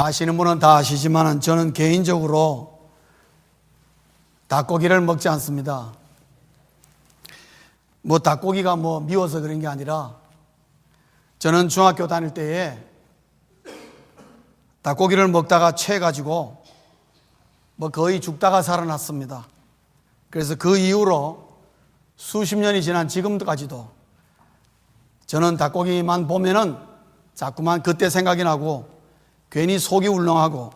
아시는 분은 다 아시지만 저는 개인적으로 닭고기를 먹지 않습니다. 닭고기가 미워서 그런 게 아니라 저는 중학교 다닐 때에 닭고기를 먹다가 체해가지고 거의 죽다가 살아났습니다. 그래서 그 이후로 수십 년이 지난 지금까지도 저는 닭고기만 보면은 자꾸만 그때 생각이 나고 괜히 속이 울렁하고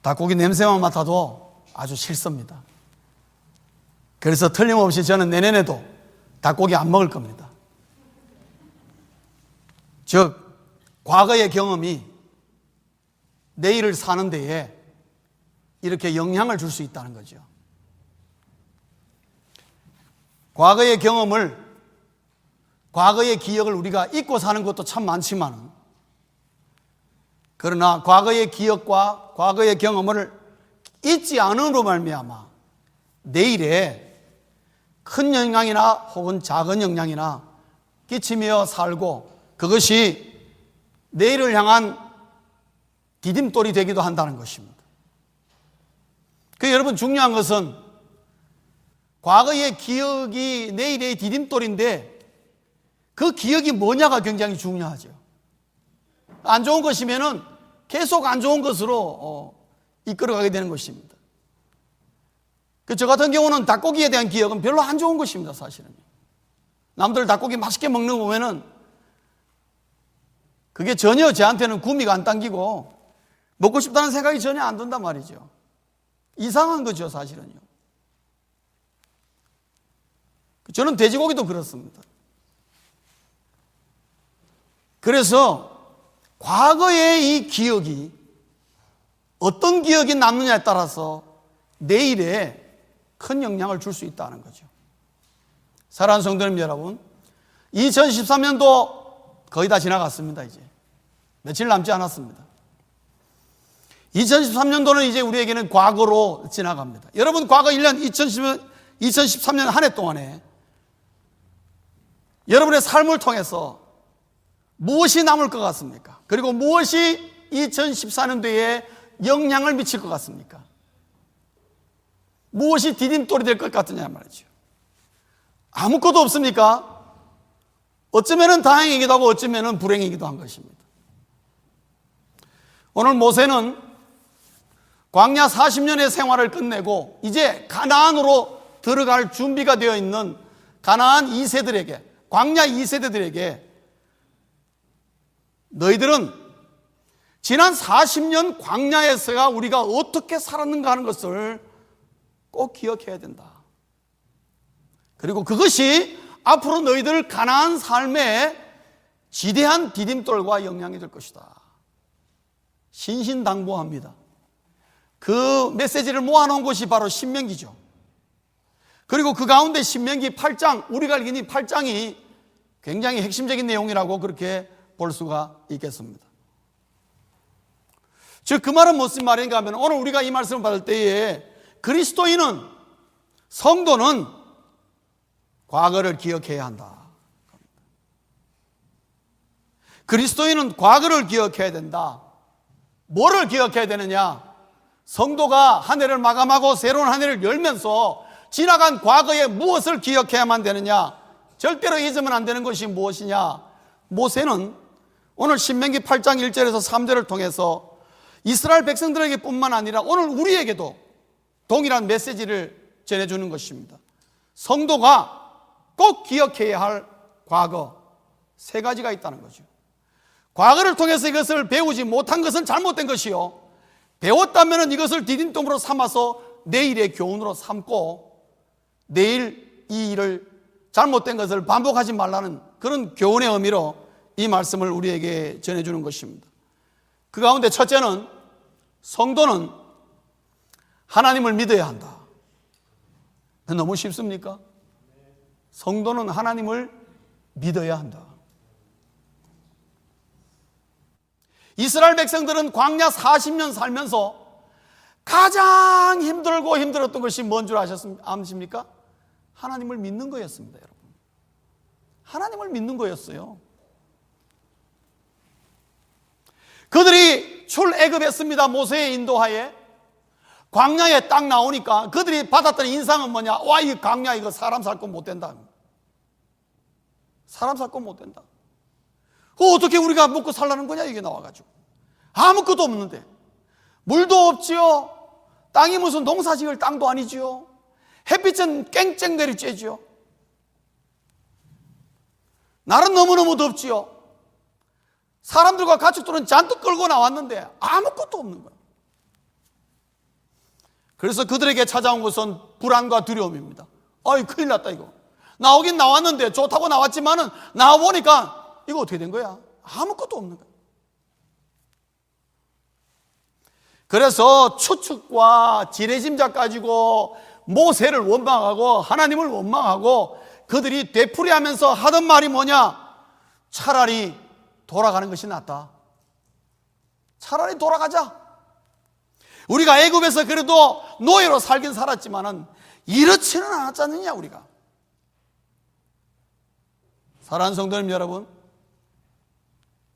닭고기 냄새만 맡아도 아주 싫습니다. 그래서 틀림없이 저는 내년에도 닭고기 안 먹을 겁니다. 즉 과거의 경험이 내일을 사는 데에 이렇게 영향을 줄 수 있다는 거죠. 과거의 경험을, 과거의 기억을 우리가 잊고 사는 것도 참 많지만, 그러나 과거의 기억과 과거의 경험을 잊지 않음으로 말미암아 내일에 큰 영향이나 혹은 작은 영향이나 끼치며 살고, 그것이 내일을 향한 디딤돌이 되기도 한다는 것입니다. 여러분, 중요한 것은 과거의 기억이 내일의 디딤돌인데 그 기억이 뭐냐가 굉장히 중요하죠. 안 좋은 것이면은 계속 안 좋은 것으로 이끌어가게 되는 것입니다. 저 같은 경우는 닭고기에 대한 기억은 별로 안 좋은 것입니다, 사실은. 남들 닭고기 맛있게 먹는 거 보면은 그게 전혀 저한테는 구미가 안 당기고 먹고 싶다는 생각이 전혀 안 든단 말이죠. 이상한 거죠, 사실은요. 저는 돼지고기도 그렇습니다. 그래서 과거의 이 기억이 어떤 기억이 남느냐에 따라서 내일에 큰 영향을 줄 수 있다는 거죠. 사랑하는 성도님 여러분, 2013년도 거의 다 지나갔습니다. 이제 며칠 남지 않았습니다. 2013년도는 이제 우리에게는 과거로 지나갑니다. 여러분, 과거 1년 2013년 한 해 동안에 여러분의 삶을 통해서 무엇이 남을 것 같습니까? 그리고 무엇이 2014년도에 영향을 미칠 것 같습니까? 무엇이 디딤돌이 될 것 같느냐 말이죠. 아무것도 없습니까? 어쩌면 다행이기도 하고 어쩌면 불행이기도 한 것입니다. 오늘 모세는 광야 40년의 생활을 끝내고 이제 가나안으로 들어갈 준비가 되어 있는 가나안 2세들에게, 광야 2세대들에게 너희들은 지난 40년 광야에서가 우리가 어떻게 살았는가 하는 것을 꼭 기억해야 된다. 그리고 그것이 앞으로 너희들 가나안 삶에 지대한 디딤돌과 영향이 될 것이다. 신신당부합니다. 그 메시지를 모아놓은 것이 바로 신명기죠. 그리고 그 가운데 신명기 8장, 우리가 읽은 이 8장이 굉장히 핵심적인 내용이라고 그렇게 볼 수가 있겠습니다. 즉, 그 말은 무슨 말인가 하면, 오늘 우리가 이 말씀을 받을 때에 그리스도인은, 성도는 과거를 기억해야 한다. 그리스도인은 과거를 기억해야 된다. 뭐를 기억해야 되느냐? 성도가 한 해를 마감하고 새로운 한 해를 열면서 지나간 과거에 무엇을 기억해야만 되느냐? 절대로 잊으면 안 되는 것이 무엇이냐? 모세는 오늘 신명기 8장 1절에서 3절을 통해서 이스라엘 백성들에게 뿐만 아니라 오늘 우리에게도 동일한 메시지를 전해주는 것입니다. 성도가 꼭 기억해야 할 과거 세 가지가 있다는 거죠. 과거를 통해서 이것을 배우지 못한 것은 잘못된 것이요, 배웠다면 이것을 디딤돌로 삼아서 내일의 교훈으로 삼고 내일 이 일을, 잘못된 것을 반복하지 말라는 그런 교훈의 의미로 이 말씀을 우리에게 전해주는 것입니다. 그 가운데 첫째는, 성도는 하나님을 믿어야 한다. 너무 쉽습니까? 성도는 하나님을 믿어야 한다. 이스라엘 백성들은 광야 40년 살면서 가장 힘들고 힘들었던 것이 뭔 줄 아십니까? 하나님을 믿는 거였습니다, 여러분. 하나님을 믿는 거였어요. 그들이 출애굽했습니다. 모세의 인도하에. 광야에 딱 나오니까 그들이 받았던 인상은 뭐냐? 와, 이 광야 이거 사람 살 것 못 된다. 사람 살 것 못 된다. 어떻게 우리가 먹고 살라는 거냐? 이게 나와가지고 아무것도 없는데, 물도 없지요. 땅이 무슨 농사 지을 땅도 아니지요. 햇빛은 깽쨍 내리쬐지요. 날은 너무너무 덥지요. 사람들과 가축들은 잔뜩 끌고 나왔는데 아무것도 없는 거예요. 그래서 그들에게 찾아온 것은 불안과 두려움입니다. 아이, 큰일 났다 이거. 나오긴 나왔는데, 좋다고 나왔지만은 나와보니까 이거 어떻게 된 거야? 아무것도 없는 거야. 그래서 추측과 지레짐작 가지고 모세를 원망하고 하나님을 원망하고 그들이 되풀이하면서 하던 말이 뭐냐? 차라리 돌아가는 것이 낫다. 차라리 돌아가자. 우리가 애굽에서 그래도 노예로 살긴 살았지만은 이렇지는 않았지 않느냐 우리가. 사랑하는 성도님 여러분,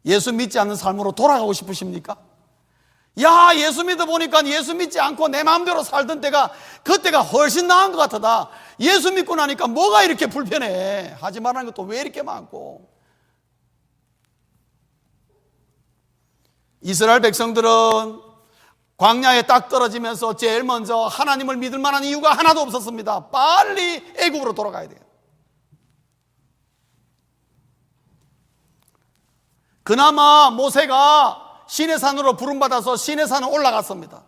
예수 믿지 않는 삶으로 돌아가고 싶으십니까? 야, 예수 믿어 보니까 예수 믿지 않고 내 마음대로 살던 때가 그때가 훨씬 나은 것 같다. 예수 믿고 나니까 뭐가 이렇게 불편해? 하지 말라는 것도 왜 이렇게 많고. 이스라엘 백성들은 광야에 딱 떨어지면서 제일 먼저 하나님을 믿을 만한 이유가 하나도 없었습니다. 빨리 애굽으로 돌아가야 돼요. 그나마 모세가 시내산으로 부름받아서 시내산을 올라갔습니다.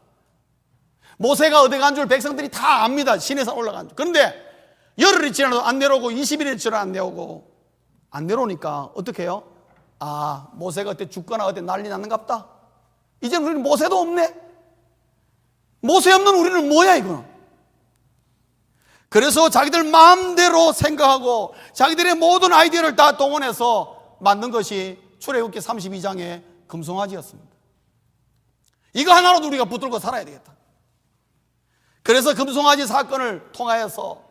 모세가 어디 간 줄 백성들이 다 압니다. 시내산 올라간 줄. 그런데 열흘이 지나도 안 내려오고 21일이 지나도 안 내려오고, 안 내려오니까 어떻게 해요? 아, 모세가 어때 죽거나 어디 난리 났는갑다. 이제 우리는 모세도 없네. 모세 없는 우리는 뭐야 이거. 그래서 자기들 마음대로 생각하고 자기들의 모든 아이디어를 다 동원해서 만든 것이 출애굽기 32장의 금송아지였습니다. 이거 하나로도 우리가 붙들고 살아야 되겠다. 그래서 금송아지 사건을 통하여서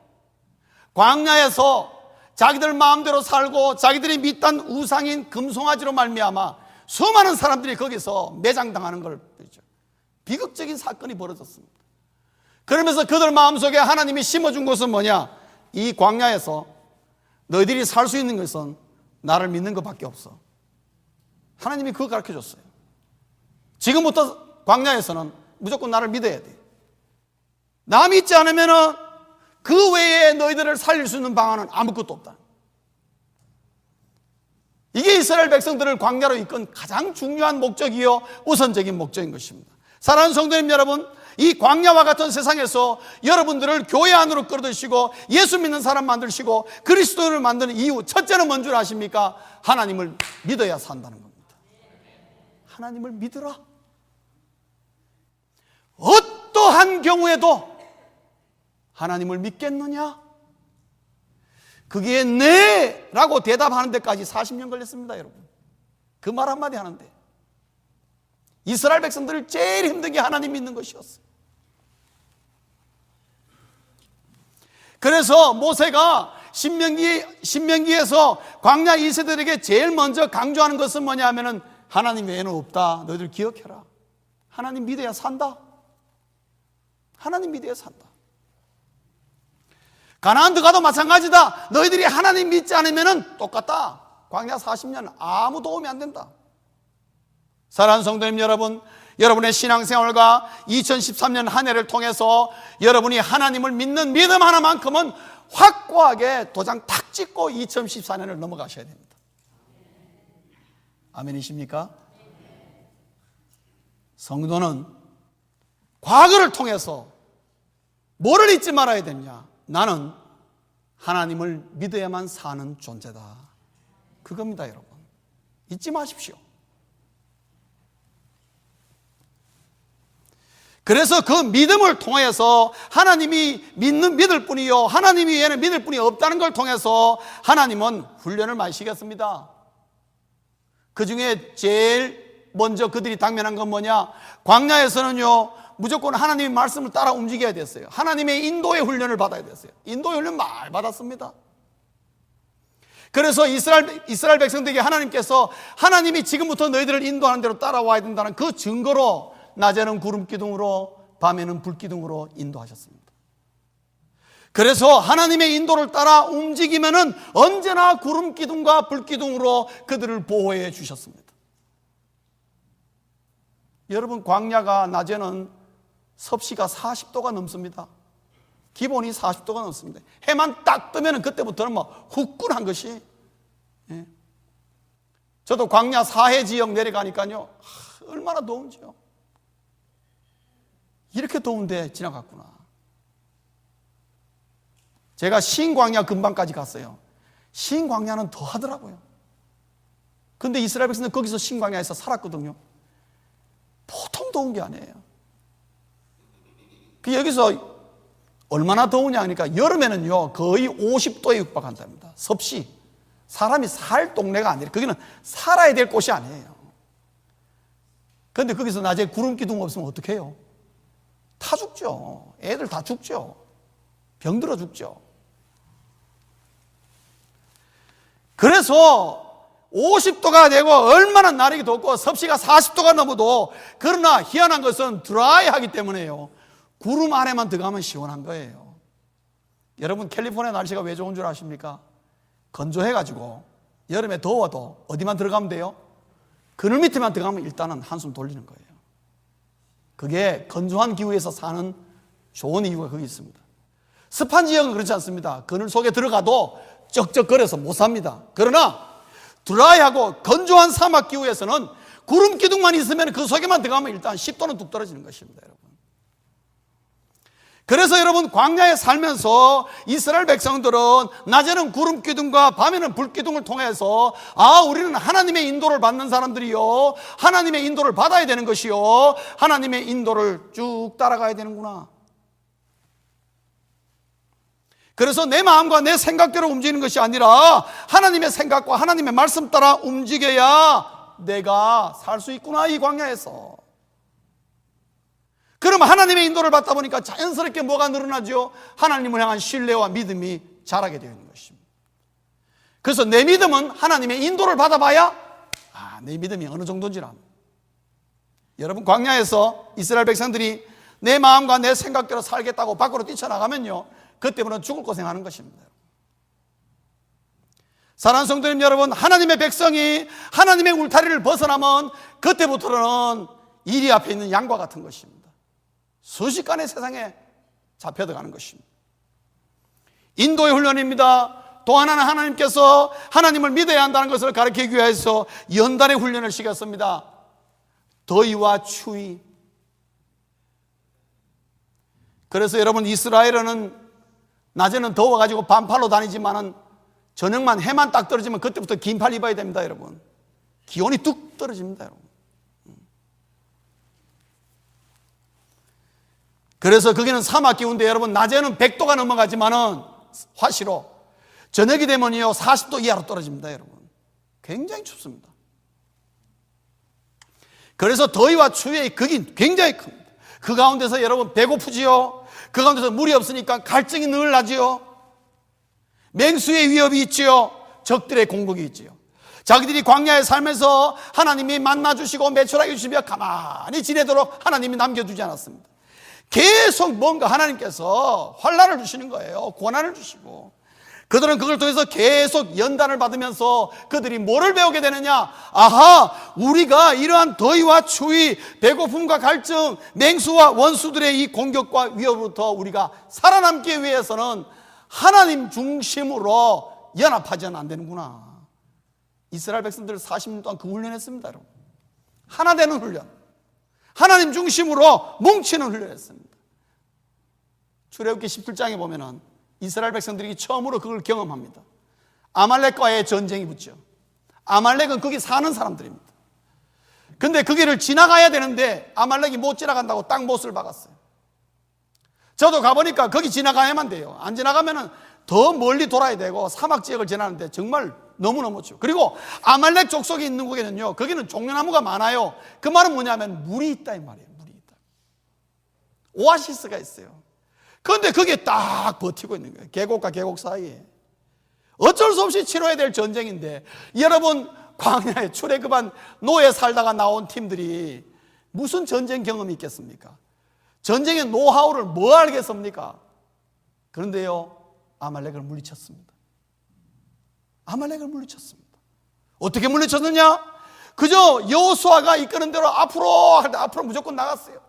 광야에서 자기들 마음대로 살고 자기들이 믿던 우상인 금송아지로 말미암아 수많은 사람들이 거기서 매장당하는 걸 보죠. 비극적인 사건이 벌어졌습니다. 그러면서 그들 마음속에 하나님이 심어준 것은 뭐냐? 이 광야에서 너희들이 살 수 있는 것은 나를 믿는 것밖에 없어. 하나님이 그거 가르쳐줬어요. 지금부터 광야에서는 무조건 나를 믿어야 돼. 나 믿지 않으면 그 외에 너희들을 살릴 수 있는 방안은 아무것도 없다. 이게 이스라엘 백성들을 광야로 이끈 가장 중요한 목적이요 우선적인 목적인 것입니다. 사랑하는 성도님 여러분, 이 광야와 같은 세상에서 여러분들을 교회 안으로 끌어들이시고 예수 믿는 사람 만드시고 그리스도인을 만드는 이유, 첫째는 뭔 줄 아십니까? 하나님을 믿어야 산다는 겁니다. 하나님을 믿으라. 어떠한 경우에도 하나님을 믿겠느냐? 그게 네 라고 대답하는 데까지 40년 걸렸습니다. 여러분, 그 말 한마디 하는데 이스라엘 백성들을 제일 힘든 게 하나님 믿는 것이었어요. 그래서 모세가 신명기에서 광야 2세들에게 제일 먼저 강조하는 것은 뭐냐 하면은 하나님 외에는 없다. 너희들 기억해라. 하나님 믿어야 산다. 하나님 믿어야 산다. 가나안 들어가도 마찬가지다. 너희들이 하나님 믿지 않으면 똑같다. 광야 40년 아무 도움이 안 된다. 사랑하는 성도님 여러분, 여러분의 신앙생활과 2013년 한 해를 통해서 여러분이 하나님을 믿는 믿음 하나만큼은 확고하게 도장 탁 찍고 2014년을 넘어가셔야 됩니다. 아멘이십니까? 성도는 과거를 통해서 뭐를 잊지 말아야 되냐? 나는 하나님을 믿어야만 사는 존재다. 그겁니다, 여러분. 잊지 마십시오. 그래서 그 믿음을 통해서 하나님이 믿을 뿐이요 하나님 외에는 믿을 뿐이 없다는 걸 통해서 하나님은 훈련을 많이 시켰습니다. 그 중에 제일 먼저 그들이 당면한 건 뭐냐? 광야에서는요 무조건 하나님의 말씀을 따라 움직여야 됐어요. 하나님의 인도의 훈련을 받아야 됐어요. 인도의 훈련 많이 받았습니다. 그래서 이스라엘 백성들에게 하나님께서 하나님이 지금부터 너희들을 인도하는 대로 따라와야 된다는 그 증거로 낮에는 구름 기둥으로 밤에는 불 기둥으로 인도하셨습니다. 그래서 하나님의 인도를 따라 움직이면은 언제나 구름 기둥과 불 기둥으로 그들을 보호해 주셨습니다. 여러분, 광야가 낮에는 섭씨가 40도가 넘습니다. 기본이 40도가 넘습니다. 해만 딱 뜨면 그때부터는 뭐 후끈한 것이. 예. 저도 광야 사해 지역 내려가니까요, 얼마나 더운지요. 이렇게 더운데 지나갔구나. 제가 신광야 근방까지 갔어요. 신광야는 더 하더라고요. 근데 이스라엘 백성은 거기서 신광야에서 살았거든요. 보통 더운 게 아니에요. 여기서 얼마나 더우냐 하니까 여름에는요 거의 50도에 육박한답니다. 섭씨. 사람이 살 동네가 아니라 거기는 살아야 될 곳이 아니에요. 그런데 거기서 낮에 구름 기둥 없으면 어떻게 해요? 타 죽죠. 애들 다 죽죠. 병들어 죽죠. 그래서 50도가 되고 얼마나 날이 덥고 섭씨가 40도가 넘어도, 그러나 희한한 것은 드라이하기 때문에요, 구름 안에만 들어가면 시원한 거예요. 여러분, 캘리포니아 날씨가 왜 좋은 줄 아십니까? 건조해가지고 여름에 더워도 어디만 들어가면 돼요? 그늘 밑에만 들어가면 일단은 한숨 돌리는 거예요. 그게 건조한 기후에서 사는 좋은 이유가 거기 있습니다. 습한 지역은 그렇지 않습니다. 그늘 속에 들어가도 쩍쩍거려서 못 삽니다. 그러나 드라이하고 건조한 사막 기후에서는 구름 기둥만 있으면 그 속에만 들어가면 일단 10도는 뚝 떨어지는 것입니다, 여러분. 그래서 여러분, 광야에 살면서 이스라엘 백성들은 낮에는 구름 기둥과 밤에는 불 기둥을 통해서 우리는 하나님의 인도를 받는 사람들이요, 하나님의 인도를 받아야 되는 것이요, 하나님의 인도를 쭉 따라가야 되는구나. 그래서 내 마음과 내 생각대로 움직이는 것이 아니라 하나님의 생각과 하나님의 말씀 따라 움직여야 내가 살 수 있구나, 이 광야에서. 그러면 하나님의 인도를 받다 보니까 자연스럽게 뭐가 늘어나죠? 하나님을 향한 신뢰와 믿음이 자라게 되어 있는 것입니다. 그래서 내 믿음은 하나님의 인도를 받아봐야 내 믿음이 어느 정도인지를 압니다. 여러분, 광야에서 이스라엘 백성들이 내 마음과 내 생각대로 살겠다고 밖으로 뛰쳐나가면요, 그때부터는 죽을 고생하는 것입니다. 사랑하는 성도님 여러분, 하나님의 백성이 하나님의 울타리를 벗어나면 그때부터는 이리 앞에 있는 양과 같은 것입니다. 순식간에 세상에 잡혀들어가는 것입니다. 인도의 훈련입니다. 또 하나는 하나님께서 하나님을 믿어야 한다는 것을 가르치기 위해서 연단의 훈련을 시켰습니다. 더위와 추위. 그래서 여러분, 이스라엘은 낮에는 더워가지고 반팔로 다니지만은 저녁만 해만 딱 떨어지면 그때부터 긴팔 입어야 됩니다, 여러분. 기온이 뚝 떨어집니다, 여러분. 그래서 거기는 사막 기온인데 여러분, 낮에는 100도가 넘어가지만은 화시로 저녁이 되면요 40도 이하로 떨어집니다, 여러분. 굉장히 춥습니다. 그래서 더위와 추위의 극이 굉장히 큽니다. 그 가운데서 여러분 배고프지요. 그 가운데서 물이 없으니까 갈증이 늘 나지요. 맹수의 위협이 있지요. 적들의 공격이 있지요. 자기들이 광야에 살면서 하나님이 만나주시고 매출하게 주시며 가만히 지내도록 하나님이 남겨두지 않았습니다. 계속 뭔가 하나님께서 환난을 주시는 거예요. 고난을 주시고, 그들은 그걸 통해서 계속 연단을 받으면서 그들이 뭐를 배우게 되느냐? 우리가 이러한 더위와 추위, 배고픔과 갈증, 맹수와 원수들의 이 공격과 위협으로부터 우리가 살아남기 위해서는 하나님 중심으로 연합하지는 안 되는구나. 이스라엘 백성들 40년 동안 그 훈련했습니다, 여러분. 하나 되는 훈련, 하나님 중심으로 뭉치는 훈련을 했습니다. 출애굽기 17장에 보면은 이스라엘 백성들이 처음으로 그걸 경험합니다. 아말렉과의 전쟁이 붙죠. 아말렉은 거기 사는 사람들입니다. 근데 그 길을 지나가야 되는데 아말렉이 못 지나간다고 딱 못을 박았어요. 저도 가보니까 거기 지나가야만 돼요. 안 지나가면은 더 멀리 돌아야 되고 사막 지역을 지나는데 정말 너무너무 춥죠. 그리고 아말렉 족속에 있는 곳에는요, 거기는 종려나무가 많아요. 그 말은 뭐냐면 물이 있다 이 말이에요. 물이 있다. 오아시스가 있어요. 그런데 거기에 딱 버티고 있는 거예요. 계곡과 계곡 사이에. 어쩔 수 없이 치러야 될 전쟁인데, 여러분 광야에 출애굽한 노예 살다가 나온 팀들이 무슨 전쟁 경험이 있겠습니까? 전쟁의 노하우를 뭐 알겠습니까? 그런데요, 아말렉을 물리쳤습니다. 아말렉을 물리쳤습니다. 어떻게 물리쳤느냐? 그저 여호수아가 이끄는 대로 앞으로 할 때 앞으로 무조건 나갔어요.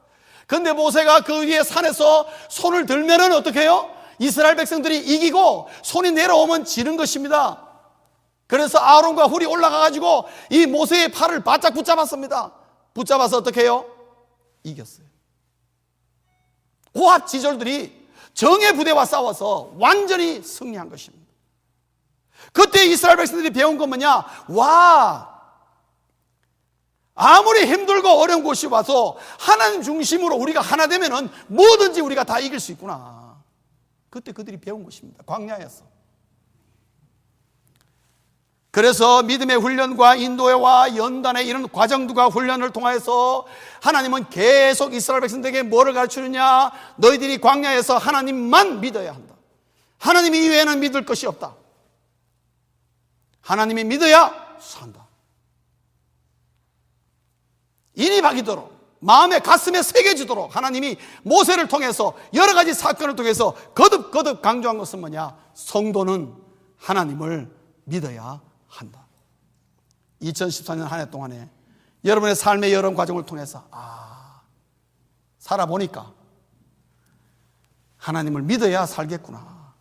그런데 모세가 그 위에 산에서 손을 들면은 어떻게 해요? 이스라엘 백성들이 이기고 손이 내려오면 지는 것입니다. 그래서 아론과 훌이 올라가가지고 이 모세의 팔을 바짝 붙잡았습니다. 붙잡아서 어떻게 해요? 이겼어요. 고압지졸들이 정예 부대와 싸워서 완전히 승리한 것입니다. 그때 이스라엘 백성들이 배운 건 뭐냐? 와, 아무리 힘들고 어려운 곳이 와서 하나님 중심으로 우리가 하나 되면은 뭐든지 우리가 다 이길 수 있구나. 그때 그들이 배운 것입니다. 광야에서. 그래서 믿음의 훈련과 인도와 연단의 이런 과정들과 훈련을 통해서 하나님은 계속 이스라엘 백성들에게 뭐를 가르치느냐? 너희들이 광야에서 하나님만 믿어야 한다. 하나님 이외에는 믿을 것이 없다. 하나님이 믿어야 산다. 인이 박이도록 마음에 가슴에 새겨지도록 하나님이 모세를 통해서 여러 가지 사건을 통해서 거듭 강조한 것은 뭐냐? 성도는 하나님을 믿어야 한다. 2014년 한 해 동안에 여러분의 삶의 여러 과정을 통해서 살아보니까 하나님을 믿어야 살겠구나,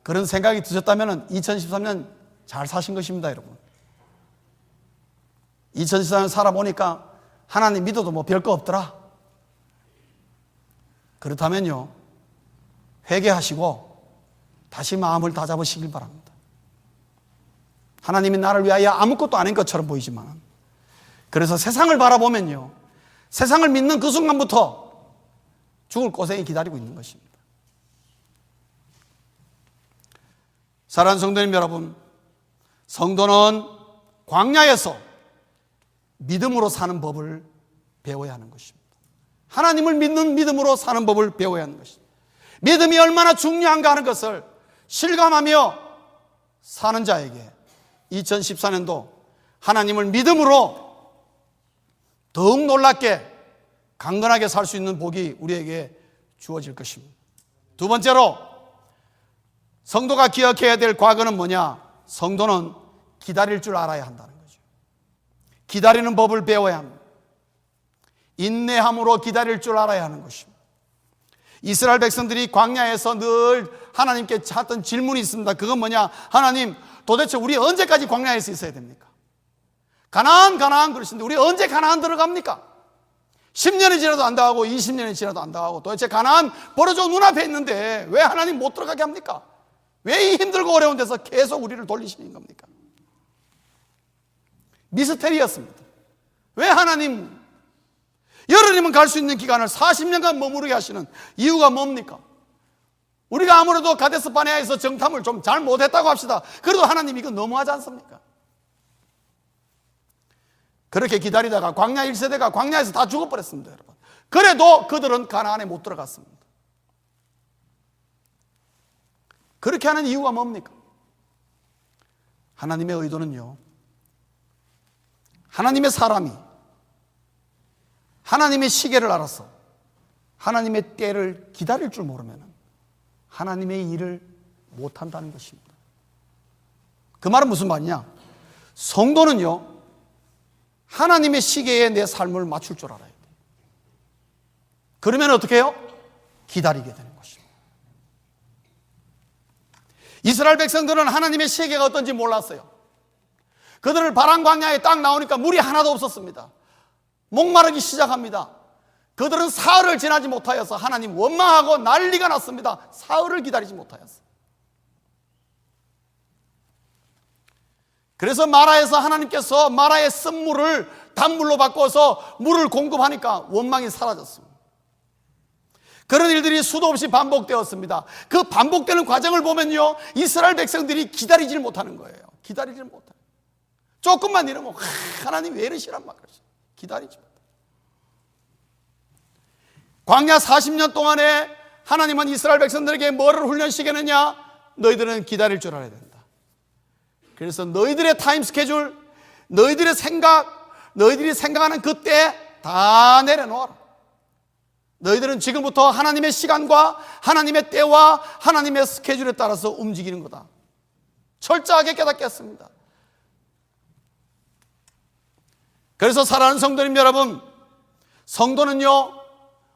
그런 생각이 드셨다면 2013년 잘 사신 것입니다. 여러분, 2014년 살아보니까 하나님 믿어도 뭐 별거 없더라, 그렇다면요, 회개하시고 다시 마음을 다잡으시길 바랍니다. 하나님이 나를 위하여 아무것도 아닌 것처럼 보이지만, 그래서 세상을 바라보면요, 세상을 믿는 그 순간부터 죽을 고생이 기다리고 있는 것입니다. 사랑하는 성도님 여러분, 성도는 광야에서 믿음으로 사는 법을 배워야 하는 것입니다. 하나님을 믿는 믿음으로 사는 법을 배워야 하는 것입니다. 믿음이 얼마나 중요한가 하는 것을 실감하며 사는 자에게 2014년도 하나님을 믿음으로 더욱 놀랍게 강건하게 살 수 있는 복이 우리에게 주어질 것입니다. 두 번째로, 성도가 기억해야 될 과거는 뭐냐? 성도는 기다릴 줄 알아야 한다는 거죠. 기다리는 법을 배워야 합니다. 인내함으로 기다릴 줄 알아야 하는 것입니다. 이스라엘 백성들이 광야에서 늘 하나님께 찾던 질문이 있습니다. 그건 뭐냐? 하나님, 도대체 우리 언제까지 광야에서 있어야 됩니까? 가나안 그러시는데 우리 언제 가나안 들어갑니까? 10년이 지나도 안 당하고 20년이 지나도 안 당하고 도대체 가나안 벌어져 눈앞에 있는데 왜 하나님 못 들어가게 합니까? 왜 이 힘들고 어려운 데서 계속 우리를 돌리시는 겁니까? 미스테리였습니다. 왜 하나님 열흘이면 갈 수 있는 기간을 40년간 머무르게 하시는 이유가 뭡니까? 우리가 아무래도 가데스 바네아에서 정탐을 좀 잘 못했다고 합시다. 그래도 하나님 이거 너무하지 않습니까? 그렇게 기다리다가 광야 1세대가 광야에서 다 죽어버렸습니다, 여러분. 그래도 그들은 가나안에 못 들어갔습니다. 그렇게 하는 이유가 뭡니까? 하나님의 의도는요, 하나님의 사람이 하나님의 시계를 알아서 하나님의 때를 기다릴 줄 모르면 하나님의 일을 못한다는 것입니다. 그 말은 무슨 말이냐? 성도는요, 하나님의 시계에 내 삶을 맞출 줄 알아야 돼요. 그러면 어떻게 해요? 기다리게 되는 것입니다. 이스라엘 백성들은 하나님의 시계가 어떤지 몰랐어요. 그들을 바람 광야에 딱 나오니까 물이 하나도 없었습니다. 목마르기 시작합니다. 그들은 사흘을 지나지 못하여서 하나님 원망하고 난리가 났습니다. 사흘을 기다리지 못하여서. 그래서 마라에서 하나님께서 마라의 쓴물을 단물로 바꿔서 물을 공급하니까 원망이 사라졌습니다. 그런 일들이 수도 없이 반복되었습니다. 그 반복되는 과정을 보면요, 이스라엘 백성들이 기다리질 못하는 거예요. 기다리질 못해요. 조금만 이러면 하나님 왜 이러시란 말이에요. 기다리지 못해요. 광야 40년 동안에 하나님은 이스라엘 백성들에게 뭐를 훈련시켰느냐? 너희들은 기다릴 줄 알아야 된다. 그래서 너희들의 타임 스케줄, 너희들의 생각, 너희들이 생각하는 그때 다 내려놓아라. 너희들은 지금부터 하나님의 시간과 하나님의 때와 하나님의 스케줄에 따라서 움직이는 거다. 철저하게 깨닫게 했습니다. 그래서 사랑하는 성도님 여러분, 성도는요,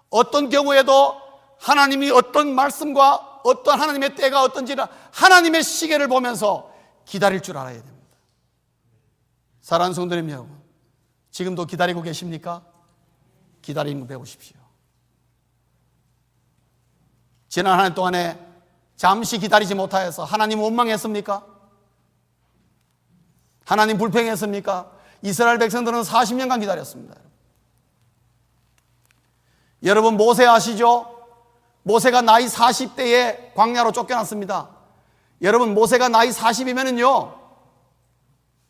어떤 경우에도 하나님이 어떤 말씀과 어떤 하나님의 때가 어떤지를 하나님의 시계를 보면서 기다릴 줄 알아야 됩니다. 사랑하는 성도님 여러분, 지금도 기다리고 계십니까? 기다리는 거 배우십시오. 지난 한 해 동안에 잠시 기다리지 못하여서 하나님 원망했습니까? 하나님 불평했습니까? 이스라엘 백성들은 40년간 기다렸습니다. 여러분 모세 아시죠? 모세가 나이 40대에 광야로 쫓겨났습니다. 여러분 모세가 나이 40이면은요,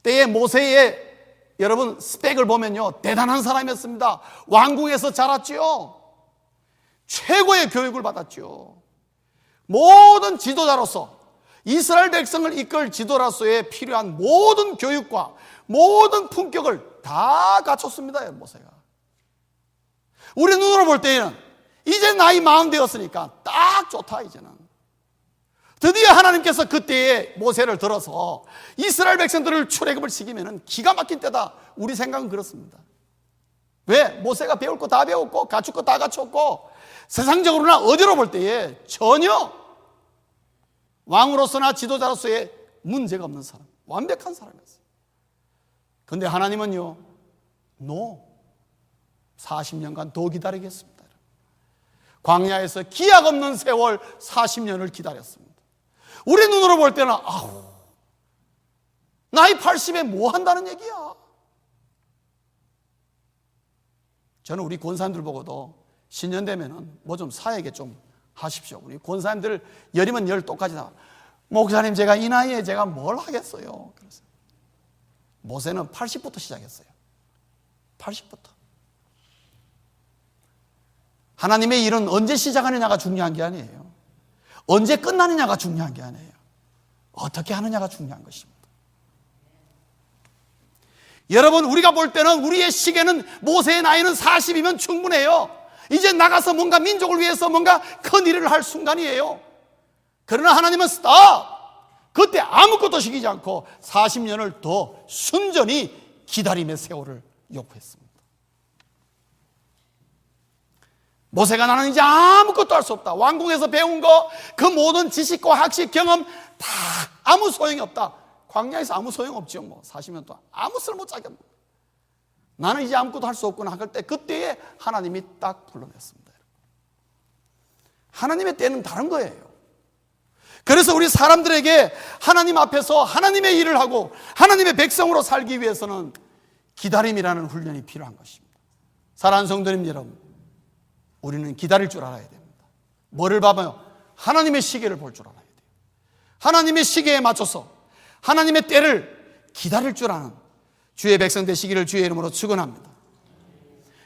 때에 모세의 여러분 스펙을 보면요, 대단한 사람이었습니다. 왕궁에서 자랐죠. 최고의 교육을 받았죠. 모든 지도자로서, 이스라엘 백성을 이끌 지도자로서의 필요한 모든 교육과 모든 품격을 다 갖췄습니다. 모세가. 우리 눈으로 볼 때에는 이제 나이 40 되었으니까 딱 좋다. 이제는 드디어 하나님께서 그때에 모세를 들어서 이스라엘 백성들을 출애굽을 시키면 기가 막힌 때다. 우리 생각은 그렇습니다. 왜? 모세가 배울 거 다 배웠고 갖출 거 다 갖췄고, 세상적으로나 어디로 볼 때에 전혀 왕으로서나 지도자로서의 문제가 없는 사람, 완벽한 사람이었어요. 그런데 하나님은요, 노, 40년간 더 기다리겠습니다. 광야에서 기약 없는 세월 40년을 기다렸습니다. 우리 눈으로 볼 때는 아우, 나이 80에 뭐 한다는 얘기야. 저는 우리 권사님들 보고도 신년 되면은 뭐 좀 사에게 좀 하십시오. 우리 권사님들 열이면 열 똑같이 나와. 목사님, 제가 이 나이에 제가 뭘 하겠어요. 그래서 모세는 80부터 시작했어요. 80부터. 하나님의 일은 언제 시작하느냐가 중요한 게 아니에요. 언제 끝나느냐가 중요한 게 아니에요. 어떻게 하느냐가 중요한 것입니다. 여러분, 우리가 볼 때는 우리의 시계는, 모세의 나이는 40이면 충분해요. 이제 나가서 뭔가 민족을 위해서 뭔가 큰 일을 할 순간이에요. 그러나 하나님은 스탑! 그때 아무것도 시키지 않고 40년을 더 순전히 기다림의 세월을 요구했습니다. 모세가 나는 이제 아무것도 할 수 없다. 왕궁에서 배운 거, 그 모든 지식과 학식, 경험 다 아무 소용이 없다. 광야에서 아무 소용없죠. 뭐 40년 동안 아무 쓸모짝이 없는. 나는 이제 아무것도 할 수 없구나 할 때, 그때에 하나님이 딱 불러냈습니다. 하나님의 때는 다른 거예요. 그래서 우리 사람들에게 하나님 앞에서 하나님의 일을 하고 하나님의 백성으로 살기 위해서는 기다림이라는 훈련이 필요한 것입니다. 사랑하는 성도님 여러분, 우리는 기다릴 줄 알아야 됩니다. 뭐를 봐봐요? 하나님의 시계를 볼 줄 알아야 돼요. 하나님의 시계에 맞춰서 하나님의 때를 기다릴 줄 아는 주의 백성 되시기를 주의 이름으로 축원합니다.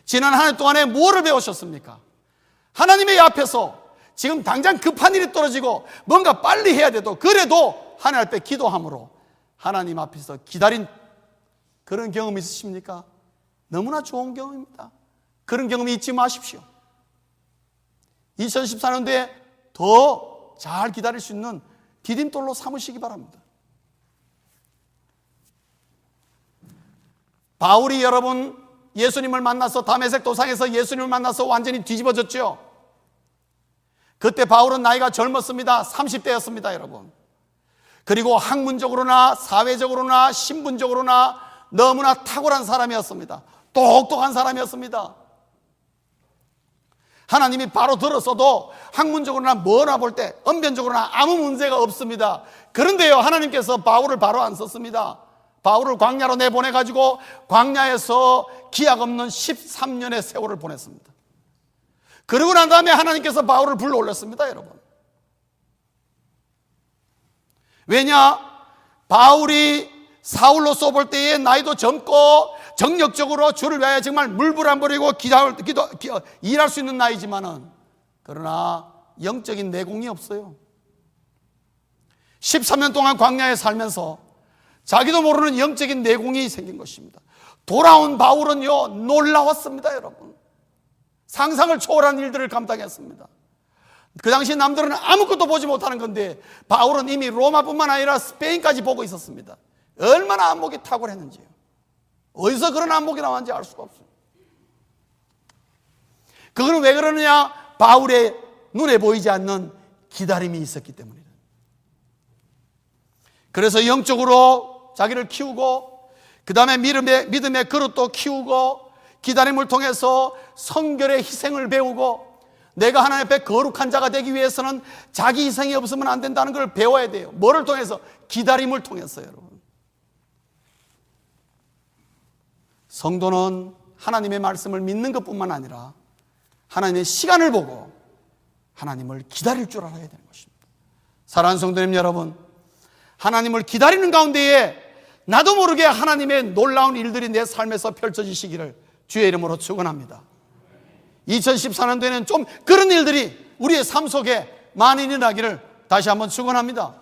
지난 한 해 동안에 무엇을 배우셨습니까? 하나님의 앞에서 지금 당장 급한 일이 떨어지고 뭔가 빨리 해야 돼도, 그래도 하나님 앞에 기도함으로 하나님 앞에서 기다린 그런 경험 있으십니까? 너무나 좋은 경험입니다. 그런 경험이 잊지 마십시오. 2014년도에 더 잘 기다릴 수 있는 디딤돌로 삼으시기 바랍니다. 바울이 여러분 예수님을 만나서 다메섹 도상에서 예수님을 만나서 완전히 뒤집어졌죠. 그때 바울은 나이가 젊었습니다. 30대였습니다 여러분. 그리고 학문적으로나 사회적으로나 신분적으로나 너무나 탁월한 사람이었습니다. 똑똑한 사람이었습니다. 하나님이 바로 들었어도 학문적으로나 뭐나 볼 때 언변적으로나 아무 문제가 없습니다. 그런데요, 하나님께서 바울을 바로 안 썼습니다. 바울을 광야로 내보내가지고 광야에서 기약 없는 13년의 세월을 보냈습니다. 그러고 난 다음에 하나님께서 바울을 불러 올렸습니다 여러분. 왜냐? 바울이 사울로서 볼 때에 나이도 젊고 정력적으로 주를 위하여 정말 물불 안 버리고 일할 수 있는 나이지만은, 그러나 영적인 내공이 없어요. 13년 동안 광야에 살면서 자기도 모르는 영적인 내공이 생긴 것입니다. 돌아온 바울은요, 놀라웠습니다, 여러분. 상상을 초월한 일들을 감당했습니다. 그 당시 남들은 아무것도 보지 못하는 건데 바울은 이미 로마뿐만 아니라 스페인까지 보고 있었습니다. 얼마나 안목이 탁월했는지요. 어디서 그런 안목이 나왔는지 알 수가 없어요. 그거는 왜 그러느냐? 바울의 눈에 보이지 않는 기다림이 있었기 때문이다. 그래서 영적으로 자기를 키우고, 그 다음에 믿음의 그릇도 키우고, 기다림을 통해서 성결의 희생을 배우고, 내가 하나님 앞에 거룩한 자가 되기 위해서는 자기 희생이 없으면 안 된다는 걸 배워야 돼요. 뭐를 통해서? 기다림을 통해서. 여러분, 성도는 하나님의 말씀을 믿는 것뿐만 아니라 하나님의 시간을 보고 하나님을 기다릴 줄 알아야 되는 것입니다. 사랑하는 성도님 여러분, 하나님을 기다리는 가운데에 나도 모르게 하나님의 놀라운 일들이 내 삶에서 펼쳐지시기를 주의 이름으로 축원합니다. 2014년도에는 좀 그런 일들이 우리의 삶 속에 많이 일어나기를 다시 한번 축원합니다.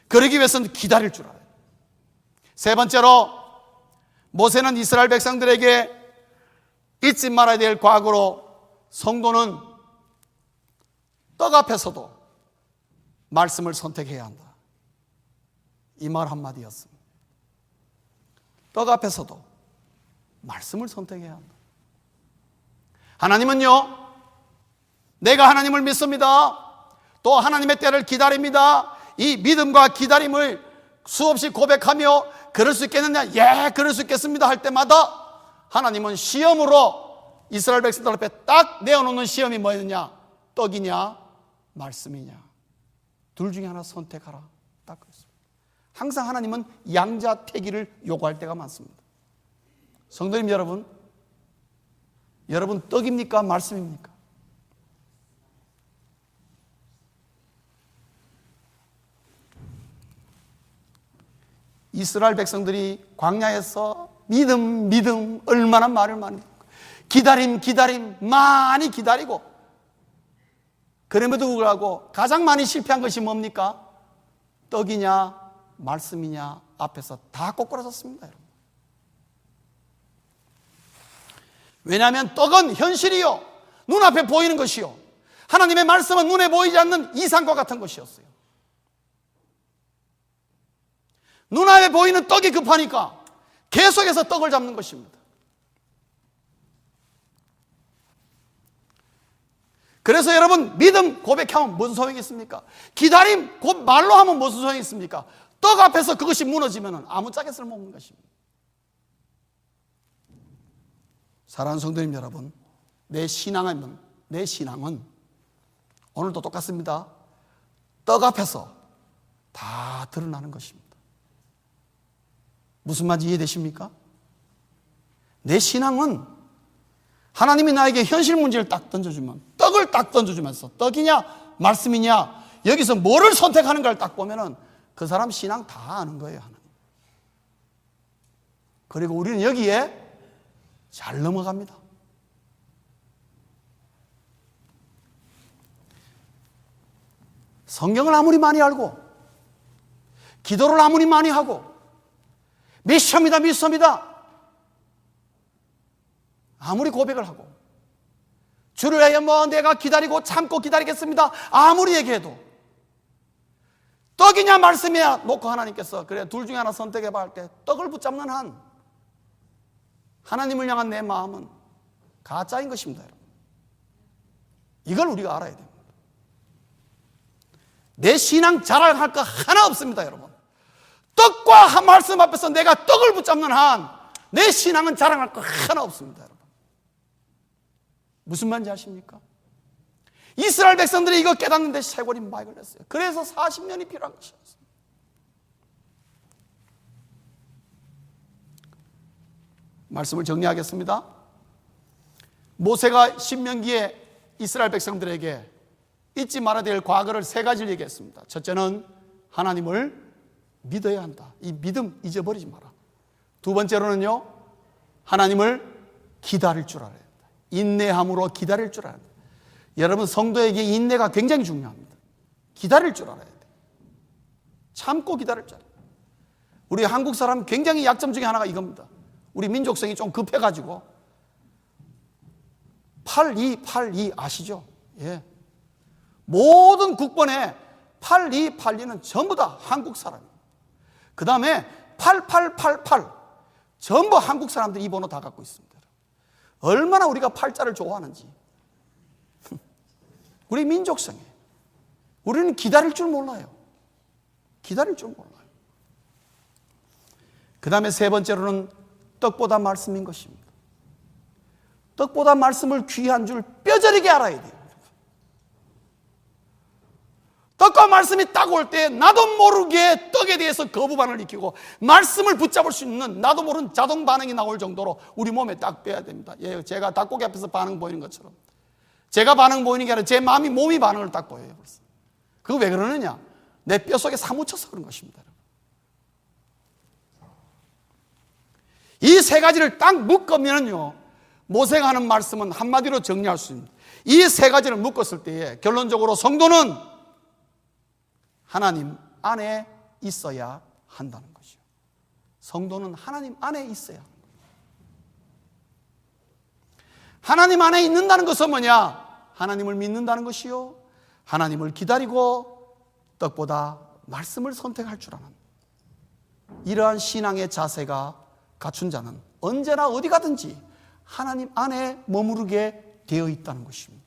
그러기 위해서는 기다릴 줄 알아요. 세 번째로, 모세는 이스라엘 백성들에게 잊지 말아야 될 과거로, 성도는 떡 앞에서도 말씀을 선택해야 한다. 이 말 한마디였습니다. 떡 앞에서도 말씀을 선택해야 한다. 하나님은요, 내가 하나님을 믿습니다. 또 하나님의 때를 기다립니다. 이 믿음과 기다림을 수없이 고백하며 그럴 수 있겠느냐? 예, 그럴 수 있겠습니다 할 때마다 하나님은 시험으로 이스라엘 백성들 앞에 딱 내어놓는 시험이 뭐였느냐? 떡이냐 말씀이냐, 둘 중에 하나 선택하라, 딱 그랬습니다. 항상 하나님은 양자택일을 요구할 때가 많습니다. 성도님 여러분, 여러분 떡입니까 말씀입니까? 이스라엘 백성들이 광야에서 믿음 얼마나 말을 많이 기다림 많이 기다리고, 그럼에도 불구하고 가장 많이 실패한 것이 뭡니까? 떡이냐 말씀이냐 앞에서 다 꼬꾸라졌습니다, 여러분. 왜냐하면 떡은 현실이요, 눈앞에 보이는 것이요, 하나님의 말씀은 눈에 보이지 않는 이상과 같은 것이었어요. 눈앞에 보이는 떡이 급하니까 계속해서 떡을 잡는 것입니다. 그래서 여러분, 믿음 고백하면 무슨 소용이 있습니까? 기다림 곧 말로 하면 무슨 소용이 있습니까? 떡 앞에서 그것이 무너지면 아무짝에 쓸모없는 것입니다. 사랑하는 성도님 여러분, 내 신앙은 오늘도 똑같습니다. 떡 앞에서 다 드러나는 것입니다. 무슨 말인지 이해되십니까? 내 신앙은 하나님이 나에게 현실 문제를 딱 던져주면, 떡을 딱 던져주면서 떡이냐 말씀이냐 여기서 뭐를 선택하는가를 딱 보면은 그 사람 신앙 다 아는 거예요, 하나님. 그리고 우리는 여기에 잘 넘어갑니다. 성경을 아무리 많이 알고 기도를 아무리 많이 하고 믿습니다 아무리 고백을 하고 주를 위하여 내가 기다리고 참고 기다리겠습니다 아무리 얘기해도 떡이냐 말씀이냐 놓고 하나님께서 그래 둘 중에 하나 선택해봐 할 때 떡을 붙잡는 한 하나님을 향한 내 마음은 가짜인 것입니다, 여러분. 이걸 우리가 알아야 됩니다. 내 신앙 자랑할 거 하나 없습니다, 여러분. 떡과 한 말씀 앞에서 내가 떡을 붙잡는 한 내 신앙은 자랑할 거 하나 없습니다, 여러분. 무슨 말인지 아십니까? 이스라엘 백성들이 이거 깨닫는데 세월이 많이 걸렸어요. 그래서 40년이 필요한 것이었어요. 말씀을 정리하겠습니다. 모세가 신명기에 이스라엘 백성들에게 잊지 말아야 될 과거를 세 가지를 얘기했습니다. 첫째는 하나님을 믿어야 한다. 이 믿음 잊어버리지 마라. 두 번째로는요, 하나님을 기다릴 줄 알아야 한다. 인내함으로 기다릴 줄 알아야 한다. 여러분, 성도에게 인내가 굉장히 중요합니다. 기다릴 줄 알아야 돼. 참고 기다릴 줄 알아야 돼. 우리 한국 사람 굉장히 약점 중에 하나가 이겁니다. 우리 민족성이 좀 급해가지고 8282 아시죠? 예. 모든 국번에 8282는 전부 다 한국 사람이에요. 그 다음에 8888 전부 한국 사람들이 이 번호 다 갖고 있습니다. 얼마나 우리가 팔자를 좋아하는지. 우리 민족성에 우리는 기다릴 줄 몰라요. 기다릴 줄 몰라요. 그 다음에 세 번째로는 떡보다 말씀인 것입니다. 떡보다 말씀을 귀한 줄 뼈저리게 알아야 돼요. 떡과 말씀이 딱 올 때 나도 모르게 떡에 대해서 거부반응을 일으키고 말씀을 붙잡을 수 있는 나도 모르는 자동 반응이 나올 정도로 우리 몸에 딱 빼야 됩니다. 예, 제가 닭고기 앞에서 반응 보이는 것처럼 제가 반응 보이는 게 아니라 제 마음이 몸이 반응을 딱 보여요. 벌써. 그거 왜 그러느냐? 내 뼈속에 사무쳐서 그런 것입니다. 이 세 가지를 딱 묶으면요, 모세가 하는 말씀은 한마디로 정리할 수 있습니다. 이 세 가지를 묶었을 때에 결론적으로 성도는 하나님 안에 있어야 한다는 것이요. 성도는 하나님 안에 있어야 합니다. 하나님 안에 있는다는 것은 뭐냐? 하나님을 믿는다는 것이요, 하나님을 기다리고 떡보다 말씀을 선택할 줄 아는 이러한 신앙의 자세가 갖춘 자는 언제나 어디 가든지 하나님 안에 머무르게 되어 있다는 것입니다.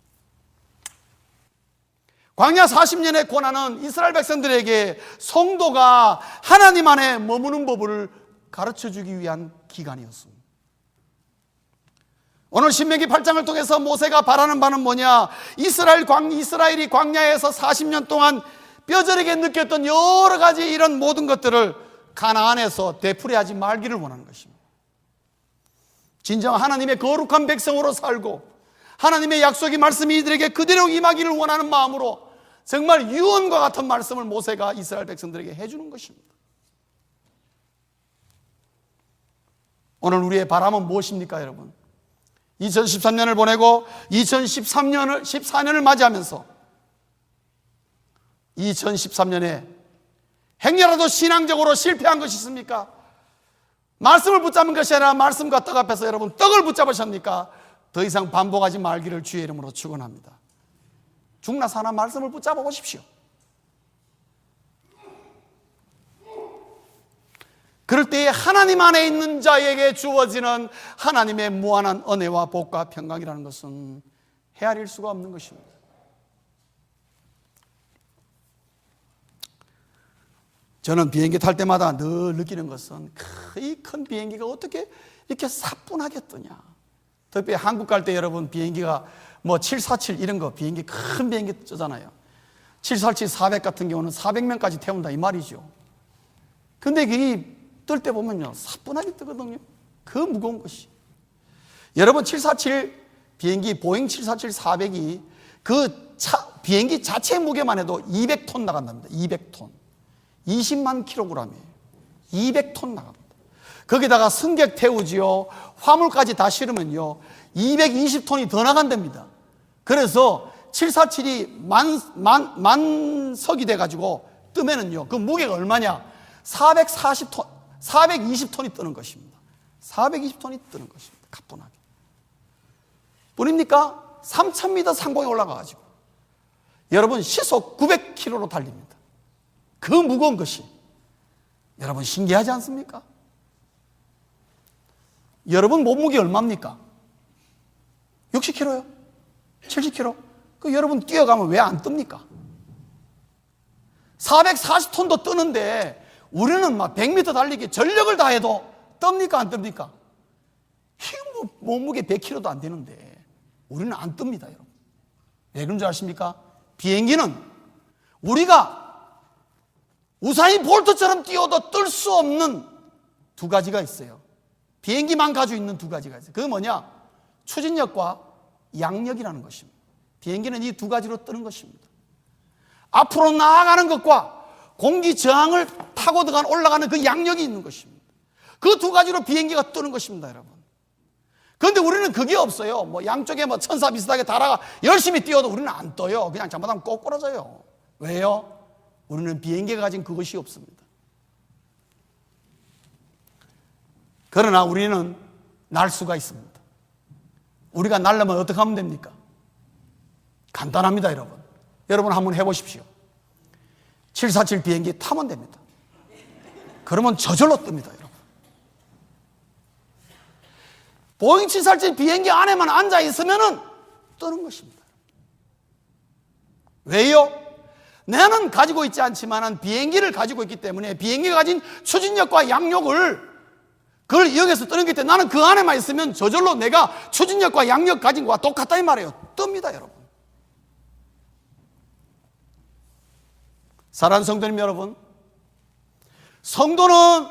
광야 40년의 고난은 이스라엘 백성들에게 성도가 하나님 안에 머무는 법을 가르쳐주기 위한 기간이었습니다. 오늘 신명기 8장을 통해서 모세가 바라는 바는 뭐냐? 이스라엘이 광야에서 40년 동안 뼈저리게 느꼈던 여러 가지 이런 모든 것들을 가나안에서 되풀이하지 말기를 원하는 것입니다. 진정 하나님의 거룩한 백성으로 살고 하나님의 약속의 말씀이 이들에게 그대로 임하기를 원하는 마음으로 정말 유언과 같은 말씀을 모세가 이스라엘 백성들에게 해주는 것입니다. 오늘 우리의 바람은 무엇입니까, 여러분? 2013년을 보내고 2014년을 맞이하면서 2013년에 행여라도 신앙적으로 실패한 것이 있습니까? 말씀을 붙잡은 것이 아니라 말씀과 떡 앞에서 여러분 떡을 붙잡으셨습니까? 더 이상 반복하지 말기를 주의 이름으로 축원합니다. 죽나 사나 말씀을 붙잡아 보십시오. 그럴 때에 하나님 안에 있는 자에게 주어지는 하나님의 무한한 은혜와 복과 평강이라는 것은 헤아릴 수가 없는 것입니다. 저는 비행기 탈 때마다 늘 느끼는 것은 이 큰 비행기가 어떻게 이렇게 사뿐하게 뜨냐. 특히 한국 갈 때 여러분 비행기가 뭐 747 이런 거 비행기 큰 비행기 뜨잖아요. 747 400 같은 경우는 400명까지 태운다 이 말이죠. 근데 이 뜰 때 보면요 사뿐하게 뜨거든요. 그 무거운 것이. 여러분 747 비행기 보잉 747 400이 그 비행기 자체 무게만 해도 200톤 나간답니다. 200톤. 20만 킬로그램이에요. 200톤 나갑니다. 거기다가 승객 태우지요, 화물까지 다 실으면요 220톤이 더 나간답니다. 그래서 747이 만석이 돼가지고 뜨면은요 그 무게가 얼마냐? 440톤, 420톤이 뜨는 것입니다. 420톤이 뜨는 것입니다. 가뿐하게. 뿐입니까? 3000m 상공에 올라가가지고 여러분 시속 900km로 달립니다. 그 무거운 것이 여러분 신기하지 않습니까? 여러분 몸무게 얼마입니까? 60kg요? 70kg? 그 여러분 뛰어가면 왜 안 뜹니까? 440톤도 뜨는데 우리는 막 100m 달리기 전력을 다해도 뜹니까 안 뜹니까? 뭐 몸무게 100kg도 안 되는데 우리는 안 뜹니다, 여러분. 왜 그런 줄 아십니까? 비행기는 우리가 우사인 볼트처럼 뛰어도 뜰 수 없는 두 가지가 있어요. 비행기만 가지고 있는 두 가지가 있어요. 그게 뭐냐? 추진력과 양력이라는 것입니다. 비행기는 이 두 가지로 뜨는 것입니다. 앞으로 나아가는 것과 공기 저항을 타고 올라가는 그 양력이 있는 것입니다. 그 두 가지로 비행기가 뜨는 것입니다, 여러분. 그런데 우리는 그게 없어요. 뭐 양쪽에 뭐 천사 비슷하게 달아가 열심히 뛰어도 우리는 안 떠요. 그냥 잘못하면 꼬꾸라져요. 왜요? 우리는 비행기가 가진 그것이 없습니다. 그러나 우리는 날 수가 있습니다. 우리가 날려면 어떻게 하면 됩니까? 간단합니다, 여러분. 여러분 한번 해보십시오. 747 비행기 타면 됩니다. 그러면 저절로 뜹니다, 여러분. 보잉 747 비행기 안에만 앉아 있으면 뜨는 것입니다. 왜요? 나는 가지고 있지 않지만 비행기를 가지고 있기 때문에 비행기가 가진 추진력과 양력을 그걸 이용해서 뜨는 게 때문에 나는 그 안에만 있으면 저절로 내가 추진력과 양력 가진 거와 똑같다 이 말이에요. 뜹니다, 여러분. 사랑하는 성도님 여러분, 성도는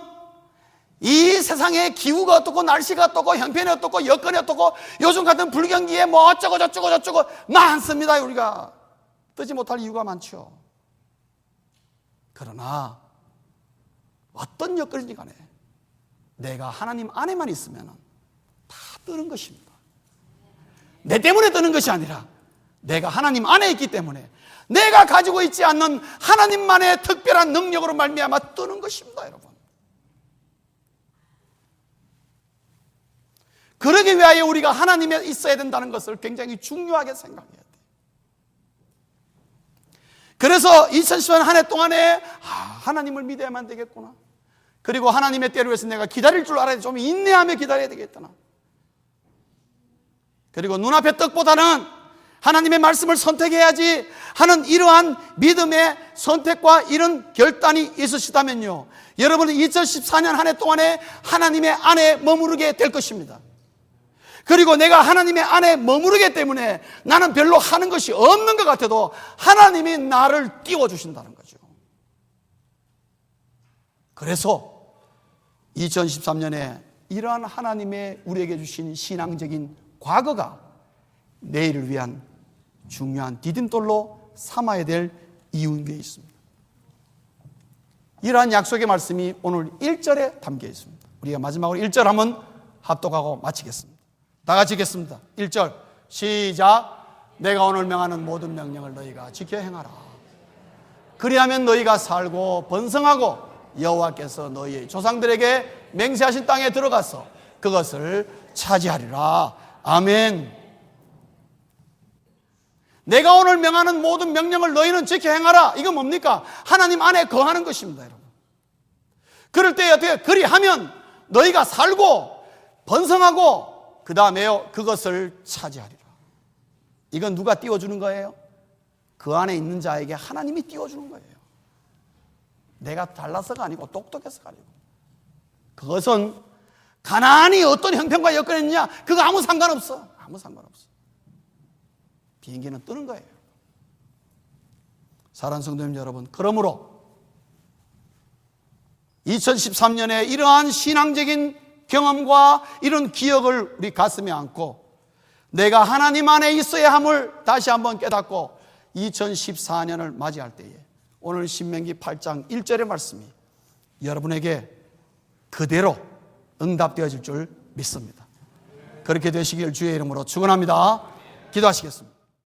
이 세상의 기후가 어떻고 날씨가 어떻고 형편이 어떻고 여건이 어떻고 요즘 같은 불경기에 뭐 어쩌고 저쩌고 많습니다. 우리가 뜨지 못할 이유가 많죠. 그러나 어떤 여건인지 간에 내가 하나님 안에만 있으면 다 뜨는 것입니다. 내 때문에 뜨는 것이 아니라 내가 하나님 안에 있기 때문에 내가 가지고 있지 않는 하나님만의 특별한 능력으로 말미암아 뜨는 것입니다, 여러분. 그러기 위하여 우리가 하나님에 있어야 된다는 것을 굉장히 중요하게 생각해야 돼요. 그래서 2010년 한 해 동안에 하나님을 믿어야만 되겠구나. 그리고 하나님의 때를 위해서 내가 기다릴 줄 알아야 돼. 좀 인내하며 기다려야 되겠구나. 그리고 눈앞의 떡보다는 하나님의 말씀을 선택해야지 하는 이러한 믿음의 선택과 이런 결단이 있으시다면요, 여러분은 2014년 한 해 동안에 하나님의 안에 머무르게 될 것입니다. 그리고 내가 하나님의 안에 머무르기 때문에 나는 별로 하는 것이 없는 것 같아도 하나님이 나를 띄워주신다는 거죠. 그래서 2013년에 이러한 하나님의 우리에게 주신 신앙적인 과거가 내일을 위한 중요한 디딤돌로 삼아야 될 이유인 게 있습니다. 이러한 약속의 말씀이 오늘 1절에 담겨 있습니다. 우리가 마지막으로 1절 한번 합독하고 마치겠습니다. 다 같이 읽겠습니다. 1절 시작. 내가 오늘 명하는 모든 명령을 너희가 지켜 행하라. 그리하면 너희가 살고 번성하고 여호와께서 너희의 조상들에게 맹세하신 땅에 들어가서 그것을 차지하리라. 아멘. 내가 오늘 명하는 모든 명령을 너희는 지켜 행하라. 이건 뭡니까? 하나님 안에 거하는 것입니다, 여러분. 그럴 때 어떻게 그리하면 너희가 살고 번성하고 그 다음에요 그것을 차지하리라. 이건 누가 띄워주는 거예요? 그 안에 있는 자에게 하나님이 띄워주는 거예요. 내가 달라서가 아니고 똑똑해서가 아니고, 그것은 가나안이 어떤 형편과 여건이 있느냐 그거 아무 상관없어. 아무 상관없어. 비행기는 뜨는 거예요. 사랑하는 성도님 여러분, 그러므로 2013년에 이러한 신앙적인 경험과 이런 기억을 우리 가슴에 안고 내가 하나님 안에 있어야 함을 다시 한번 깨닫고 2014년을 맞이할 때에 오늘 신명기 8장 1절의 말씀이 여러분에게 그대로 응답되어질 줄 믿습니다. 그렇게 되시길 주의 이름으로 축원합니다. 기도하시겠습니다.